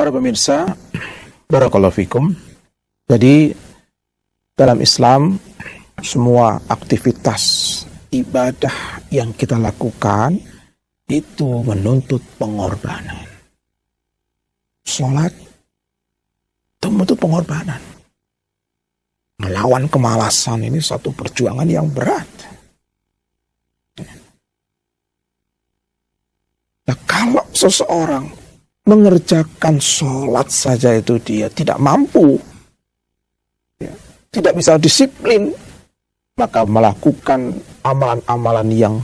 Para pemirsa, barakallahu fikum. Jadi dalam Islam semua aktivitas ibadah yang kita lakukan itu menuntut pengorbanan. Sholat itu menuntut pengorbanan. Melawan kemalasan ini satu perjuangan yang berat. Nah, kalau seseorang mengerjakan sholat saja itu dia tidak mampu, tidak bisa disiplin, maka melakukan amalan-amalan yang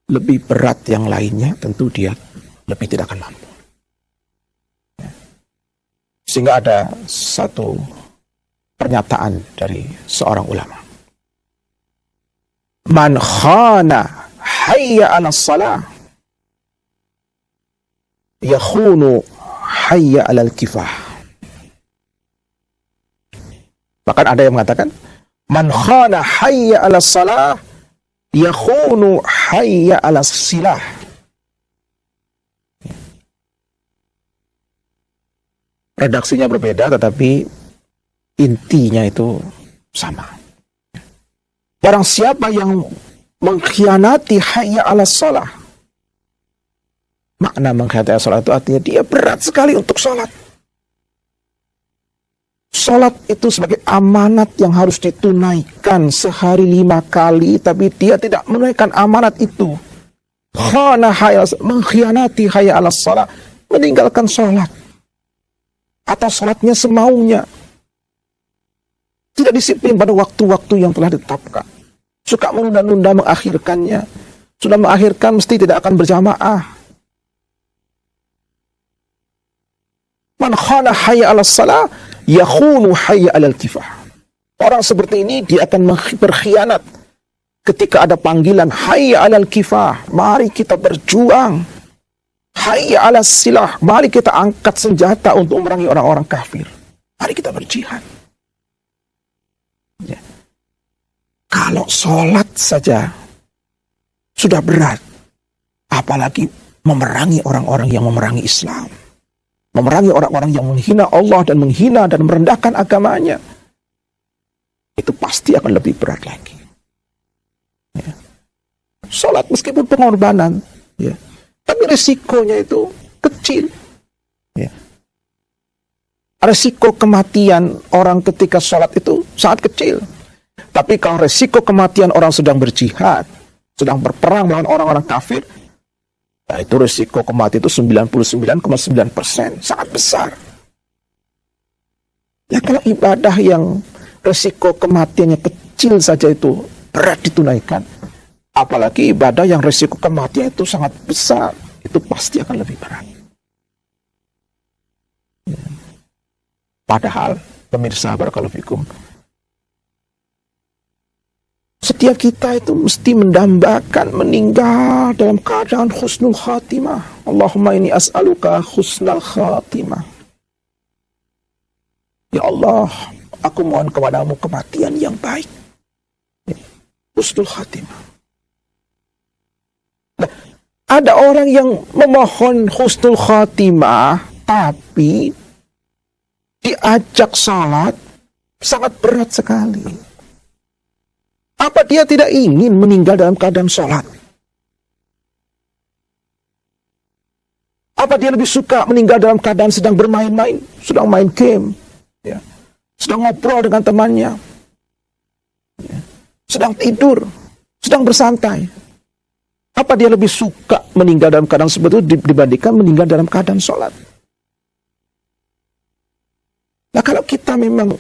lebih berat yang lainnya tentu dia lebih tidak akan mampu. Sehingga ada satu pernyataan dari seorang ulama. Man khana hayya 'ala shalah yakhunu hayya 'alal kifah. Bahkan ada yang mengatakan man khana hayya 'ala shalah yakhunu hayya 'ala silah. Redaksinya berbeda tetapi intinya itu sama. Barang siapa yang mengkhianati hayya 'ala shalah, makna mengkhianati sholat itu artinya dia berat sekali untuk sholat. Sholat itu sebagai amanat yang harus ditunaikan sehari 5 kali, tapi dia tidak menunaikan amanat itu. Mengkhianati hayya 'ala shalah, meninggalkan sholat atau sholatnya semaunya, tidak disiplin pada waktu-waktu yang telah ditetapkan, suka menunda-nunda mengakhirkannya. Sudah mengakhirkan mesti tidak akan berjamaah. Man khana hayya 'ala shalah yakhunu hayya 'alal kifah. Orang seperti ini dia akan berkhianat ketika ada panggilan hayya 'alal kifah, mari kita berjuang. Hayya 'alas silah, mari kita angkat senjata untuk memerangi orang-orang kafir. Mari kita berjihad. Ya. Kalau sholat saja sudah berat, apalagi memerangi orang-orang yang memerangi Islam, memerangi orang-orang yang menghina Allah dan menghina dan merendahkan agamanya, itu pasti akan lebih berat lagi. Ya. Sholat meskipun pengorbanan, ya, tapi risikonya itu kecil. Ya. Risiko kematian orang ketika sholat itu sangat kecil. Tapi kalau risiko kematian orang sedang berjihad, sedang berperang melawan orang-orang kafir, nah itu risiko kematian itu 99,9%, sangat besar. Ya kalau ibadah yang risiko kematiannya kecil saja itu berat ditunaikan, apalagi ibadah yang risiko kematian itu sangat besar, itu pasti akan lebih berat. Ya. Padahal, pemirsa barakallahu fikum, setiap kita itu mesti mendambakan meninggal dalam keadaan husnul khatimah. Allahumma inni as'aluka husnul khatimah. Ya Allah, aku mohon kepadamu kematian yang baik. Husnul khatimah. Nah, ada orang yang memohon husnul khatimah, tapi diajak salat sangat berat sekali. Apa dia tidak ingin meninggal dalam keadaan sholat? Apa dia lebih suka meninggal dalam keadaan sedang bermain-main, sedang main game, ya, sedang ngobrol dengan temannya, ya, sedang tidur, sedang bersantai? Apa dia lebih suka meninggal dalam keadaan seperti itu dibandingkan meninggal dalam keadaan sholat? Nah, kalau kita memang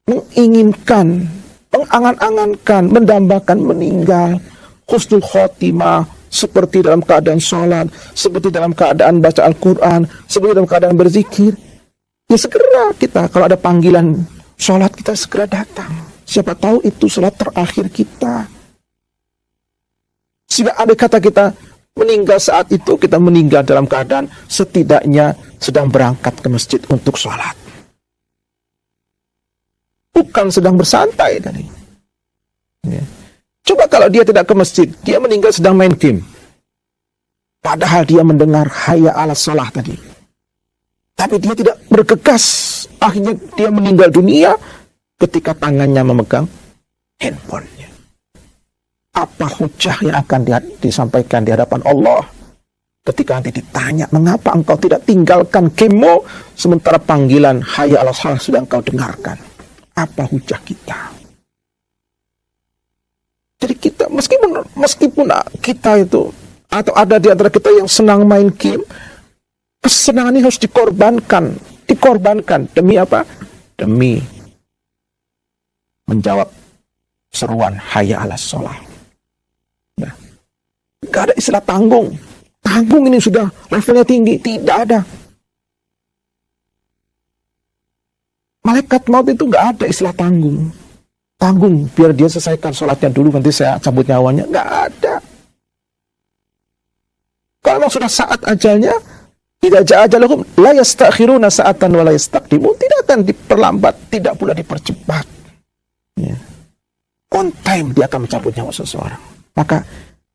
menginginkan, mengangan-angankan, mendambakan meninggal husnul khotimah seperti dalam keadaan sholat, seperti dalam keadaan baca Al-Quran, seperti dalam keadaan berzikir, ya segera kita, kalau ada panggilan sholat, kita segera datang. Siapa tahu itu sholat terakhir kita. Sehingga ada kata kita meninggal saat itu, kita meninggal dalam keadaan setidaknya sedang berangkat ke masjid untuk sholat. Bukan sedang bersantai tadi. Ya. Coba kalau dia tidak ke masjid, dia meninggal sedang main game. Padahal dia mendengar hayya 'alas shalah tadi. Tapi dia tidak bergegas. Akhirnya dia meninggal dunia ketika tangannya memegang handphonenya. Apa hujah yang akan disampaikan di hadapan Allah ketika nanti ditanya, mengapa engkau tidak tinggalkan kemo sementara panggilan hayya 'alas shalah sudah engkau dengarkan? Apa hujah kita? Jadi kita meskipun kita itu atau ada di antara kita yang senang main game, kesenangan ini harus dikorbankan demi apa? Demi menjawab seruan hayya 'alas shalah. Nah, gak ada istilah tanggung. Tanggung ini sudah levelnya tinggi, tidak ada. Malaikat maut itu gak ada istilah tanggung. Tanggung biar dia selesaikan sholatnya dulu, nanti saya cabut nyawanya. Gak ada. Kalau memang sudah saat ajalnya, tidak ja'a ajaluhum la yastakhiruna sa'atan wa la yastaqdimun, tidak akan diperlambat, tidak pula dipercepat. Ya. On time dia akan mencabut nyawa seseorang. Maka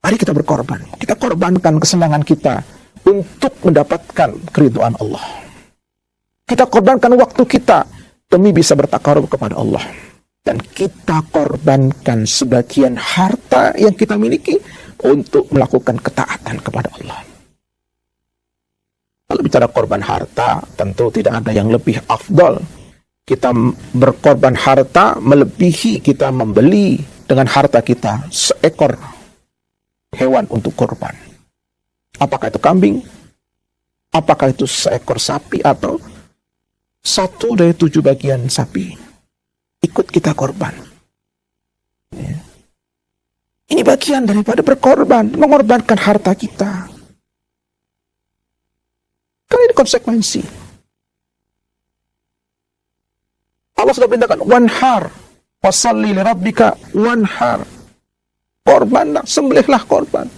mari kita berkorban. Kita korbankan kesenangan kita untuk mendapatkan keridhaan Allah. Kita korbankan waktu kita demi bisa bertakarub kepada Allah. Dan kita korbankan sebagian harta yang kita miliki untuk melakukan ketaatan kepada Allah. Kalau bicara korban harta, tentu tidak ada yang lebih afdal. Kita berkorban harta melebihi kita membeli dengan harta kita seekor hewan untuk korban. Apakah itu kambing? Apakah itu seekor sapi atau 1 dari 7 bagian sapi? Ikut kita korban. Ya. Ini bagian daripada berkorban, mengorbankan harta kita. Karena ini konsekuensi. Allah sudah perintahkan wanhar, wasalli li rabbika wanhar. Korbanlah, sembelihlah korban.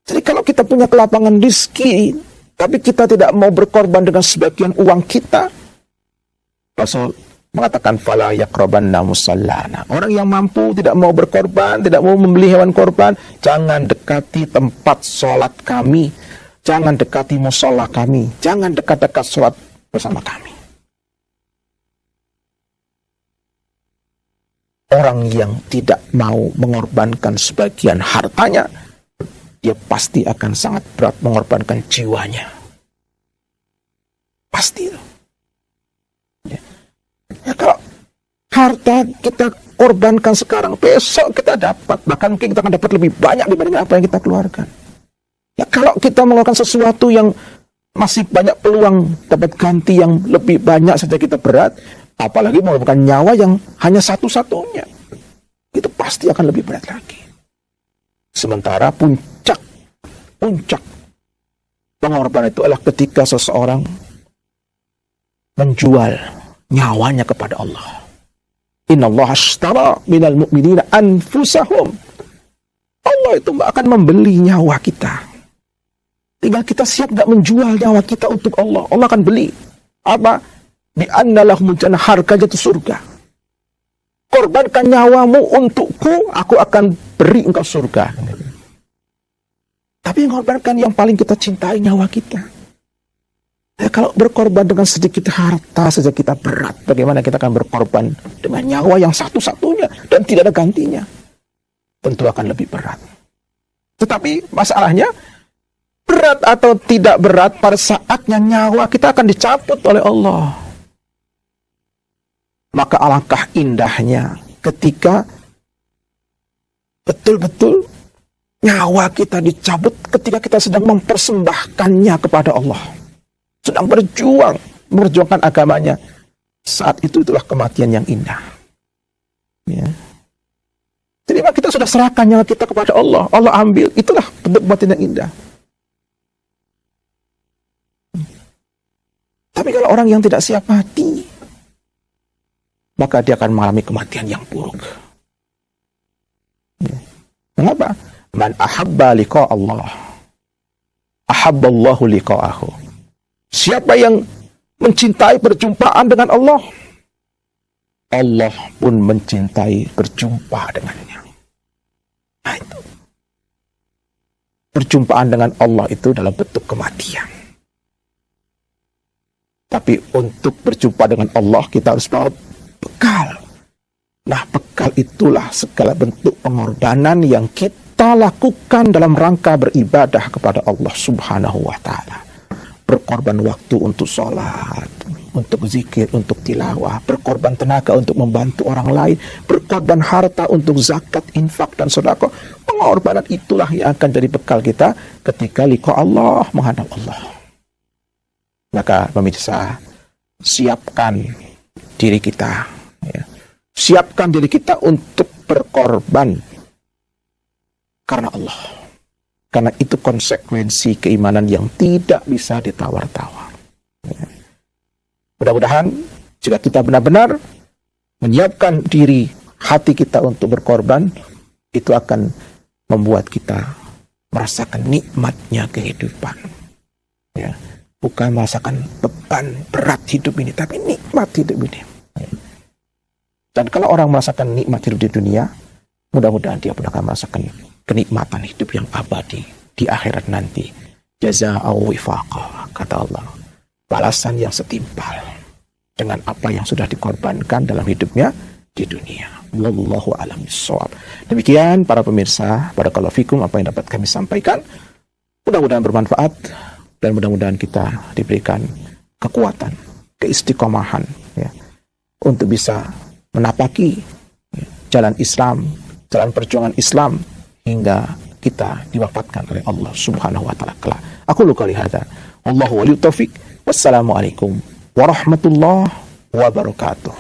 Jadi kalau kita punya kelapangan rezeki, tapi kita tidak mau berkorban dengan sebagian uang kita, Rasul mengatakan fala yaqrabanna musallana. Orang yang mampu tidak mau berkorban, tidak mau membeli hewan korban, jangan dekati tempat sholat kami, jangan dekati musola kami, jangan dekat-dekat sholat bersama kami. Orang yang tidak mau mengorbankan sebagian hartanya, dia pasti akan sangat berat mengorbankan jiwanya. Pasti itu. Ya, kalau harta kita korbankan sekarang, besok kita dapat, bahkan mungkin kita akan dapat lebih banyak dibanding apa yang kita keluarkan. Ya, kalau kita melakukan sesuatu yang masih banyak peluang dapat ganti yang lebih banyak saja kita berat, apalagi mengorbankan nyawa yang hanya satu-satunya, itu pasti akan lebih berat lagi. Sementara puncak pengorbanan itu adalah ketika seseorang menjual nyawanya kepada Allah. Innallaha ashtara minal mu'minina anfusahum. Allah itu akan membeli nyawa kita. Tinggal kita siap gak menjual nyawa kita untuk Allah. Allah akan beli. Apa? Bi anna lahumul jannah, harganya itu surga. Korbankan nyawamu untukku, aku akan beri engkau surga. Tapi mengorbankan yang paling kita cintai, nyawa kita. Ya, kalau berkorban dengan sedikit harta saja kita berat, bagaimana kita akan berkorban dengan nyawa yang satu-satunya dan tidak ada gantinya? Tentu akan lebih berat. Tetapi masalahnya, berat atau tidak berat, pada saatnya nyawa kita akan dicabut oleh Allah. Maka alangkah indahnya ketika betul-betul nyawa kita dicabut ketika kita sedang mempersembahkannya kepada Allah. Sedang memperjuangkan agamanya. Saat itulah kematian yang indah. Ya. Jadi kita sudah serahkan nyawa kita kepada Allah. Allah ambil. Itulah bentuk kematian yang indah. Tapi kalau orang yang tidak siap mati, maka dia akan mengalami kematian yang buruk. Ya. Mengapa? Man ahabba liqa Allah, ahabballahu liqa'ahu. Siapa yang mencintai perjumpaan dengan Allah, Allah pun mencintai berjumpa dengannya. Nah itu. Perjumpaan dengan Allah itu dalam bentuk kematian. Tapi untuk berjumpa dengan Allah kita harus bawa bekal. Nah, bekal itulah segala bentuk pengorbanan yang kita lakukan dalam rangka beribadah kepada Allah Subhanahu wa Ta'ala. Berkorban waktu untuk sholat, untuk zikir, untuk tilawah, berkorban tenaga untuk membantu orang lain, berkorban harta untuk zakat, infak, dan sedekah. Pengorbanan itulah yang akan jadi bekal kita ketika liqa Allah, menghadap Allah. Maka pemirsa, siapkan diri kita, ya. Siapkan diri kita untuk berkorban karena Allah. Karena itu konsekuensi keimanan yang tidak bisa ditawar-tawar. Ya. Mudah-mudahan jika kita benar-benar menyiapkan diri hati kita untuk berkorban, itu akan membuat kita merasakan nikmatnya kehidupan. Ya. Bukan merasakan beban berat hidup ini, tapi nikmat hidup ini. Dan kalau orang merasakan nikmat hidup di dunia, mudah-mudahan dia pun akan merasakan kenikmatan hidup yang abadi di akhirat nanti. Jazaa'u wifaqa, kata Allah. Balasan yang setimpal dengan apa yang sudah dikorbankan dalam hidupnya di dunia. Wallahu a'lam bishawab. Demikian para pemirsa, barakallahu fikum apa yang dapat kami sampaikan. Mudah-mudahan bermanfaat. Dan mudah-mudahan kita diberikan kekuatan, keistiqomahan, ya, untuk bisa menapaki, ya, jalan Islam, jalan perjuangan Islam hingga kita diwafatkan oleh Allah Subhanahu wa Ta'ala kelak. Aku qouli hadza. Wallahu waliyut taufik. Wassalamualaikum warahmatullahi wabarakatuh.